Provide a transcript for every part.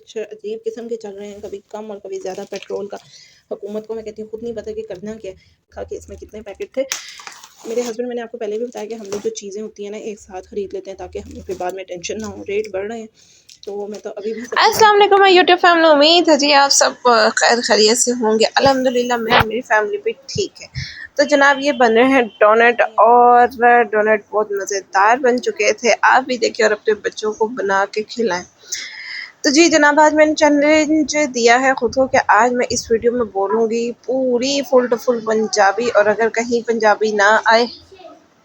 कुछ अजीब किस्म के चल रहे हैं, कभी कम और कभी ज़्यादा पेट्रोल का। हुकूमत को मैं कहती हूँ खुद नहीं पता कि करना क्या है। खा के इसमें कितने पैकेट थे। मेरे हस्बैंड, मैंने आपको पहले भी बताया कि हम लोग जो चीज़ें होती हैं ना एक साथ खरीद लेते हैं ताकि हमें फिर बाद में टेंशन ना हो। रेट बढ़ रहे हैं तो मैं तो अभी भी सबसे अस्सलाम वालेकुम माय यूट्यूब फैमिली। उम्मीद है जी आप सब खैर खैरियत से होंगे। अल्हम्दुलिल्लाह मैं और मेरी फैमिली भी ठीक है। तो जनाब ये बन रहे हैं डोनट, और डोनट बहुत मज़ेदार बन चुके थे। आप भी देखिए और अपने बच्चों को बना के खिलाएं। तो जी जनाब, आज मैंने चैलेंज दिया है खुद को कि आज मैं इस वीडियो में बोलूँगी पूरी फुल टू फुल पंजाबी, और अगर कहीं पंजाबी ना आए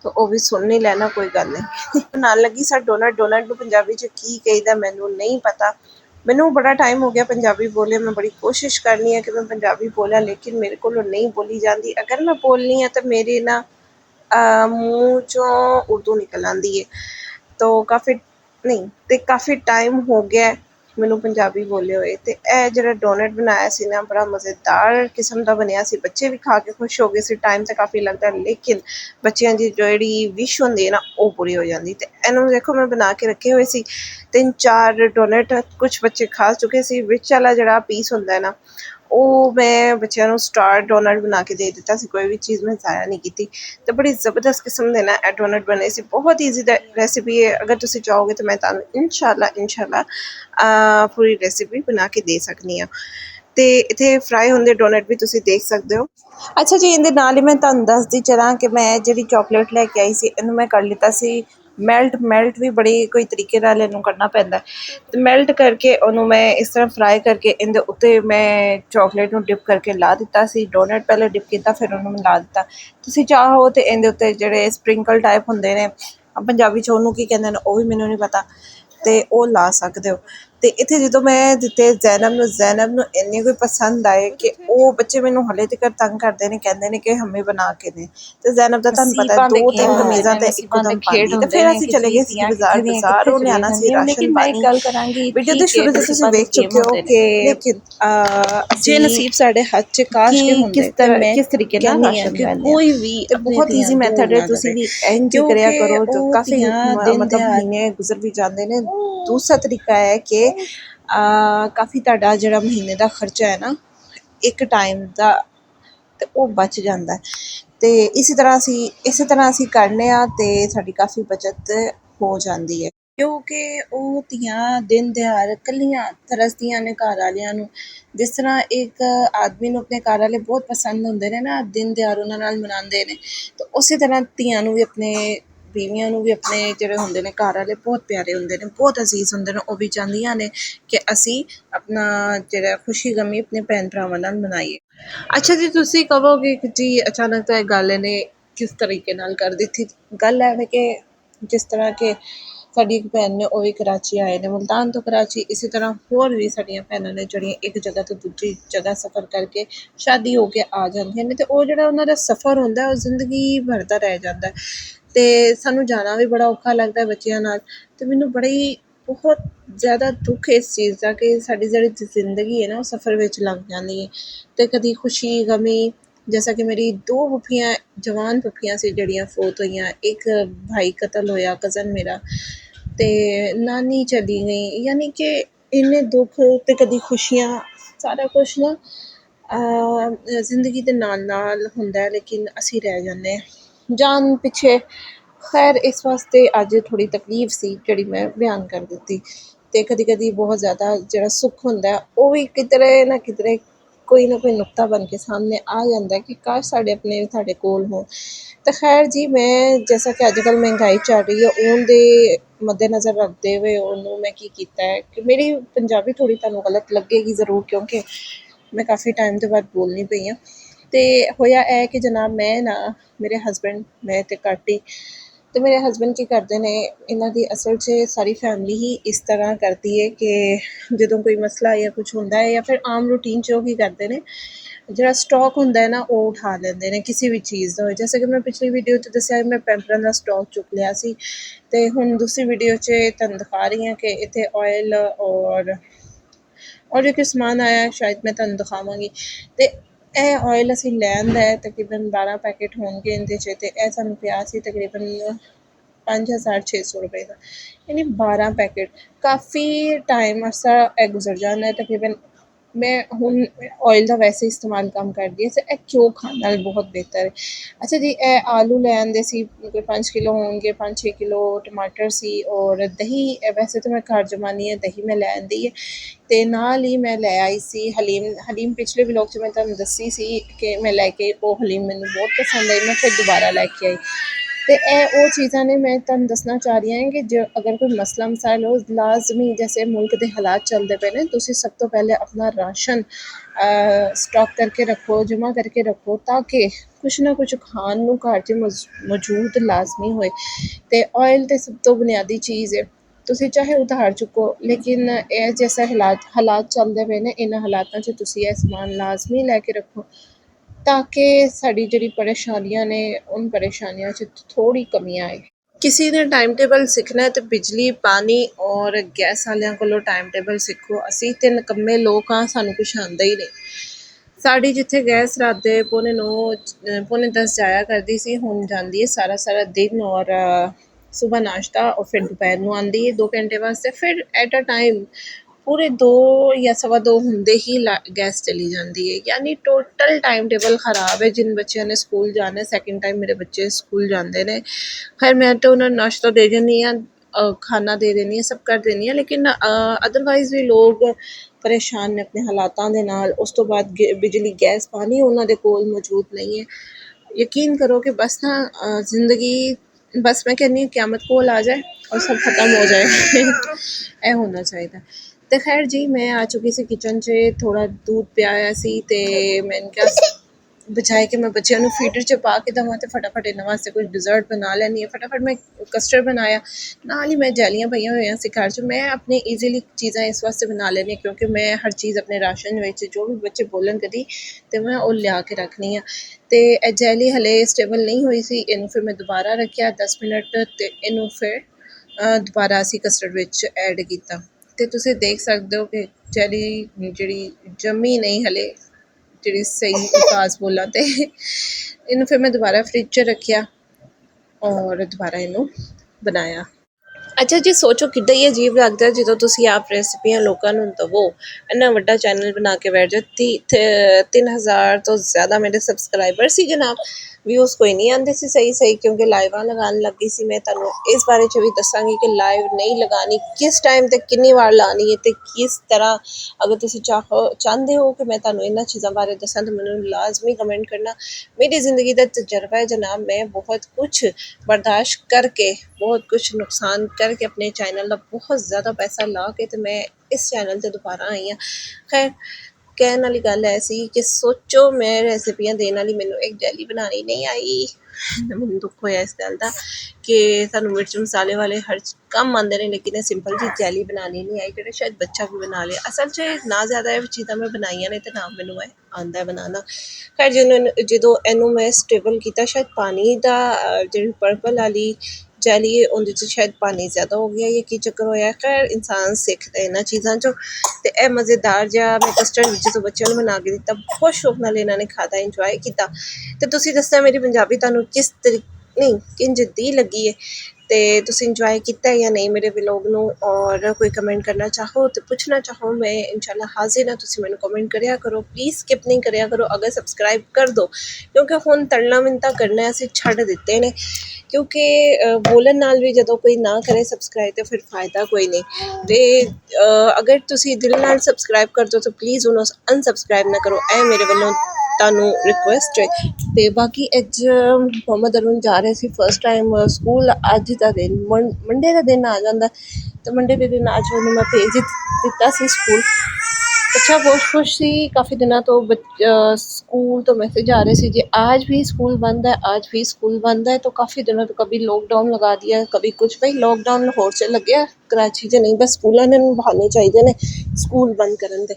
तो वो भी सुन नहीं लेना, कोई गल नहीं। बनान लगी सर डोनट। डोनट नूं पंजाबी च की कहीदा मैनू नहीं पता। मैनू बड़ा टाइम हो गया पंजाबी बोले, मैं बड़ी कोशिश करनी है कि मैं पंजाबी बोला, लेकिन मेरे को नहीं बोली जाती। अगर मैं बोलनी है तो मेरे ना मूँह चों उर्दू निकल आती है। तो काफ़ी टाइम हो गया ਮੈਨੂੰ पंजाबी बोले हुए। तो यह जो डोनट बनाया सी ना बड़ा मज़ेदार किस्म का बनया सी। बच्चे भी खा के खुश हो गए सी। टाइम तो काफ़ी लगता है, लेकिन बच्चों की जिहड़ी विश होंदी है ना वो पूरी हो जाती। तो इन्हू देखो मैं बना के रखे हुए सी 3-4 डोनट। कुछ बच्चे खा चुके सी। विच वाला जिहड़ा पीस होंदा है ना ਉਹ मैं बच्चों ਨੂੰ स्टार डोनट बना के दे दिता सी। कोई भी चीज़ मैं ज़ाया नहीं की। तो बड़ी ज़बरदस्त किस्म के ना ਇਹ डोनट बने सी। बहुत ईजी रेसिपी है। अगर तुसी चाहोगे तो मैं तुहानू इंशाल्लाह पूरी रेसिपी बना के दे सकनी हाँ। तो इत्थे फ्राई होंदे डोनट भी तुसी देख सकते हो। अच्छा जी, इहदे नाल ही मैं तुहानू दसदी चलां कि मैं जिहड़ी चॉकलेट लैके आई सी इहनू मैं कर लिता सी मेल्ट भी बड़ी कोई तरीके नाल इहनू करना पैंदा है। तो मेल्ट करके उन्होंने मैं इस तरह फ्राई करके इहदे उत्ते मैं चॉकलेट नूं डिप करके ला दिता सी। डोनट पहले डिप किया, फिर उन्होंने मैं ला दिता। तुसी चाहो तो इहदे उत्ते जिहड़े स्प्रिंकल टाइप हुंदे ने, पंजाबी च उहनू की कहंदे ने वो भी मैनू नहीं पता, तो वो ला सकते हो। तो इत्थे जो मैं दिते जैनब नूं इन्ने कोई पसंद आए कि वो बच्चे मैनू हले तक तंग करते हैं, कहते हैं कि हमें बना के दें। तो जैनब का तुहानू पता है 2-3 कमीज़ां तो इक्को दम पांदी। तो फिर असीं चले गए सी बाज़ार वो लियाना सी राशन पानी। वीडियो दे शुरू तो तुसीं वेख चुके हो कि जे नसीब साडे हत्थ च काश के हुंदे ते मैं किस तरीके नाल राशन लैंदे कोई भी बहुत ईजी मैथड है। तुसीं भी इंज करिया करो जो काफ़ी मतलब महीने गुजर भी जाते हैं। दूसरा तरीका है कि काफ़ी तुहाडा जिहड़ा महीने का खर्चा है ना एक टाइम का तो वो बच जाता है। तो इस तरह असीं करने आ ते साडी काफ़ी बचत हो जाती है। क्योंकि वो धीआं दिन दिहाड़ कल्लियां तरसदियां ने घर वालियां नूं। जिस तरह एक आदमी नूं अपने घर वाले बहुत पसंद हुंदे ने ना, दिन दिहाड़ उन्हां नाल मनांदे ने, तो उसी तरह धीआं नूं भी अपने बीवियां नूं भी अपने जिहड़े हुंदे ने घर वाले बहुत प्यारे हुंदे ने, बहुत अजीज़ हुंदे ने। वो भी चाहंदियां ने कि असीं अपना जिहड़ा खुशी गमी अपने भैन भरावां नाल मनाईए। अच्छा जी, तुसीं कहोगे कि जी अचानक तो गल इहने किस तरीके नाल कर दित्ती। गल है कि जिस तरह के साडी एक भैन ने वो भी कराची आए ने, मुल्तान तो कराची। इसी तरह होर भी साडियां भैनां ने जिहड़ियां एक जगह तो दूजी जगह सफ़र करके शादी हो के आ जांदियां ने, ते ओह जिहड़ा उन्हां दा सफ़र हुंदा है ओह जिंदगी भर दा रह जांदा है। ते सानूं जाना भी बड़ा औखा लगदा है बच्चियां नाल। ते मैनूं बड़ी बहुत ज़्यादा दुख है इस चीज़ का कि साडी जिहड़ी जिंदगी है ना ओह सफ़र विच लंघ जांदी है। ते कदी खुशी गमी, जैसा कि मेरी 2 फुफियां जवान फुफियां सी जिहड़ियां फोत होईयां। एक भाई कतल होया कज़न मेरा, ते नानी चली गई। यानी कि इन्ने दुख ते कदी खुशियां सारा कुछ ना जिंदगी दे नाल नाल हुंदा है, लेकिन असीं रह जान्ने जान पिछे। खैर इस वास्ते अज थोड़ी तकलीफ सी जिहड़ी मैं बयान कर दित्ती। ते कदी कदी बहुत ज़्यादा जिहड़ा सुख हुंदा है वो भी किधरे ना किधरे कोई ना कोई नुक्ता बन के सामने आ जाता है कि काश साढ़े अपने साढ़े कोल हो। तो खैर जी, मैं जैसा कि अजकल महंगाई चल रही है उन दे मद्देनज़र रखते हुए उन्होंने मैं की कीता है कि मेरी पंजाबी थोड़ी तुहानू गलत लगेगी ज़रूर, क्योंकि मैं काफ़ी टाइम तो बाद बोलनी पई हाँ। तो होया है कि जनाब मैं ना मेरे हसबैंड मैं तो घट ही, तो मेरे हसबैंड की करते ने, इन्हां दी असल च सारी फैमिली ही इस तरह करती है कि जदों कोई मसला या कुछ होंदा है या फिर आम रूटीन च ओह की करदे ने, जिहड़ा स्टॉक हुंदा है ना ओह उठा लैंदे ने किसी भी चीज़ दा। जैसे कि मैं पिछली वीडियो च दस्सेआ मैं पैंपरां दा स्टॉक चुक लिया सी, ते हुण दूसरी वीडियो च तुहानू दिखा रही हां कि इत्थे ऑयल और जो समान आया शायद मैं तुहानू दिखावांगी। ते ਇਹ ऑयल ਅਸੀਂ ਲੈਣ ਦਾ ਹੈ तकरीबन 12 पैकेट होणगे इहदे च, ते ਇਹ ਸਾਨੂੰ ਪਿਆ ਸੀ तकरीबन 5,600 रुपए का, यानी 12 पैकेट। काफ़ी टाइम अरसा ਇਹ ਗੁਜ਼ਰ ਜਾਂਦਾ ਹੈ ਤਕਰੀਬਨ। मैं हुण ऑयल का वैसे इस्तेमाल कम कर दिया ते घ्यो खाने नाल बहुत बेहतर है। अच्छा जी, आलू लै आंदे सी कोई 5 किलो होणगे, 5-6 किलो टमाटर सी और दही। वैसे तो मैं घर जमानी है, दही मैं लै आंदी है ते नाल ही मैं लै आई सी हलीम पिछले व्लॉग च मैं तुहानूं दस्सी सी कि मैं लैके ओह हलीम मैनूं बहुत पसंद आई, मैं फिर दोबारा लैके आई। ते ओह चीज़ां ने मैं तुहानूं दस्सना चाह रही हां कि जो अगर कोई मसला मसाइल हो लाजमी, जैसे मुल्क दे हालात चलदे पे ने, तुसीं सब तो पहले अपना राशन स्टॉक करके रखो, जमा करके रखो, ताकि कुछ ना कुछ खाण नूं घर च मौजूद लाजमी होए। ते ऑयल ते सब तो बुनियादी चीज़ है, तुसीं चाहे उधार चुको, लेकिन जैसे हालात चलदे पे ने, इन्हां हालातां च तुसीं एह समान लाजमी लैके रखो, ताकि साड़ी जेह्ड़ी परेशानियां ने उन परेशानियां च थोड़ी कमी आए। किसी ने टाइम टेबल सिक्खना है तो बिजली, पानी और गैस वालियां कोलों टाइम टेबल सिक्खो। असीं ते नकम्मे लोक हां, सानूं कुछ आंदा ही नहीं। साड़ी जिੱਥੇ गैस रात ਦੇ 9:30 10 ਜਾਇਆ ਕਰਦੀ ਸੀ, ਹੁਣ ਜਾਂਦੀ है सारा दिन और सुबह नाश्ता और फिर दोपहर ਨੂੰ ਆਉਂਦੀ है 2 घंटे वास्ते, फिर एट अ टाइम पूरे 2 या 2:15 ਹੁੰਦੇ ਹੀ गैस चली जाती है। यानी टोटल टाइम टेबल खराब है। जिन बच्चों ने स्कूल जाना है, सैकेंड टाइम मेरे बच्चे स्कूल जाते हैं, खैर मैं तो उन्होंने नाश्ता दे देनी हाँ, खाना दे देनी है, सब कर देनी है, लेकिन अदरवाइज़ भी लोग परेशान ने अपने हालातां दे नाल। उस तो बाद बिजली, गैस, पानी उन्हां दे कोल मौजूद नहीं है। यकीन करो कि बस ना ज़िंदगी, बस मैं कहनी क़यामत कोल आ जाए और सब खत्म हो जाए। ਇਹ होना चाहिए। तो खैर जी, मैं आ चुकी सी किचन च, थोड़ा दूध पियाया सी ते मैंने क्या बजाए कि मैं बच्चों को फीडर च पा के देवां ते फटाफट इन्हां वास्ते कुछ डिज़र्ट बना लैनी है। फटाफट मैं कस्टर्ड बनाया, नाल ही मैं जैलियां पईयां होईयां सी घर च। मैं अपनी ईजीली चीज़ां इस वास्ते बना लैनी क्योंकि मैं हर चीज़ अपने राशन विच जो भी बच्चे बोलन कदी ते मैं ओह लिया के रखनी आ। ते जैली हले स्टेबल नहीं हुई सी, इनू फिर मैं दोबारा रखिया 10 मिनट ते इनू फिर दोबारा असी कस्टर्ड विच ऐड कीता। ते तुसीं देख सकदे हो कि जैली जिहड़ी जम्मी नहीं हले, जिहड़ी सही अल्फाज बोलां ते इनू फिर मैं दोबारा फ्रिज च रखिया और दोबारा इनू बनाया। अच्छा जी, सोचो किड्डा ही अजीब लगदा है ਜਦੋਂ ਤੁਸੀਂ ਆਪ ਰੈਸਿਪੀਆਂ ਲੋਕਾਂ ਨੂੰ ਦਵੋ। ਇੰਨਾ ਵੱਡਾ ਚੈਨਲ ਬਣਾ ਕੇ ਬੈਠ ਜਾਓ। 3000 ਤੋਂ ਜ਼ਿਆਦਾ ਮੇਰੇ ਸਬਸਕ੍ਰਾਈਬਰ ਸੀ ਜਨਾਬ। व्यूज़ कोई नहीं आते सी सही क्योंकि लाइवां लगाने लगी सी। मैं तुहानूं इस बारे च भी दस्सांगी कि लाइव नहीं लगानी, किस टाइम ते कितनी बार लानी है ते किस तरह। अगर तुसीं चाहते हो कि मैं तुहानूं इन्हां चीज़ां बारे दस्सां तो मैनूं लाजमी कमेंट करना। मेरी ज़िंदगी का तजर्बा है जनाब, मैं बहुत कुछ बर्दाश्त करके, बहुत कुछ नुकसान करके अपने चैनल का बहुत ज़्यादा पैसा ला के तो मैं इस चैनल से दोबारा आई हाँ। खैर, कहने वाली गल ऐसी कि सोचो मैं रेसिपियां देने वाली, मैनू एक जैली बनानी नहीं आई। मैनू दुख होया इस गल का कि सानू मिर्च मसाले वाले हर कम आंदे ने, लेकिन ये सिंपल जी जैली बनानी नहीं आई, जेह्ड़ा शायद बच्चा भी बना ले। असल च ना ज़्यादा चीज़ां मैं बनाइयां ने ते ना मैनू आंदा है बनाना। खैर जो इनू मैं स्टेबल किया, शायद पानी का जिहड़ी पर्पल वाली जैली है उहदे च शायद पानी ज़्यादा हो गया या की चक्कर होया। खैर इंसान सिखदा इन्हां चीज़ां चों। ते एह मज़ेदार जिहा मैं कस्टर्ड जो बच्चों को बना के दिता, बहुत शौक नाल इन्हां ने खादा, इंजॉय किया। ते तुसीं दस्सो मेरी पंजाबी तुहानूं किस नहीं किंज दी लगी है, ते तुसीं इंजॉय किया या नहीं मेरे व्लॉग नूं। और कोई कमेंट करना चाहो तो पूछना चाहो, मैं इंशाल्लाह हाजिर हाँ। तुसीं मैनूं कमेंट करिया करो, प्लीज़ स्किप नहीं करिया करो। अगर सबसक्राइब कर दो, क्योंकि हुण तड़ना मिन्नतां करना असीं छड्ड दित्ते ने, क्योंकि बोलन नाल भी जदों कोई ना करे सबसक्राइब तो फिर फायदा कोई नहीं। ते अगर तुसीं दिल नाल सबसक्राइब कर दो तो प्लीज़ उन्हों अनसबसक्राइब ना करो, ऐ मेरे वल्लों तुहानूं रिक्वेस्ट है। ते बाकी अज मोहम्मद अरुण जा रहे सी फर्स्ट टाइम स्कूल। अज दा दिन मंडे का दिन आ जाता, तो मंडे के दिन अज उन्होंने मैं भेज दिता सी स्कूल। अच्छा, बहुत खुश सी। काफ़ी दिनों तो स्कूल तो मैसेज आ रहे थे जी आज भी स्कूल बंद है, आज भी स्कूल बंद है। तो काफ़ी दिनों तो कभी लॉकडाउन लगा दिया, कभी कुछ। भाई लॉकडाउन लाहौर से लगे कराची च नहीं, बस स्कूलों ने बहाने चाहिए ने स्कूल बंद करन दे।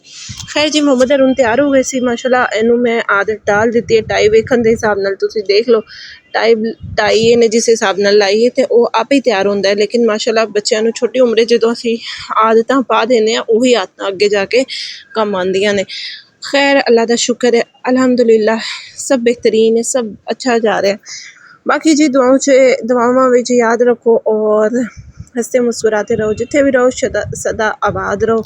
खैर जी, मोहम्मद अरुण तैयार हो गए सी माशाल्लाह। इनू मैं आदत डाल दी है, टाई वेखन के हिसाब नाल तुसीं देख लो। टाई इन्हें जिस हिसाब नाल लाई है तो वह आप ही तैयार होंदा है। लेकिन माशाल्लाह बच्चों को छोटी उम्रे जो असीं आदतां पा देने उही आदतां अगे जाके कम आंदियां ने। खैर अल्लाह का शुक्र है, अल्हम्दुलिल्लाह सब बेहतरीन है, सब अच्छा जा रहा है। बाकी जी दुआवां विच याद रखो और हंसते मुस्कुराते रहो, जिथे भी रहो सदा आबाद रहो।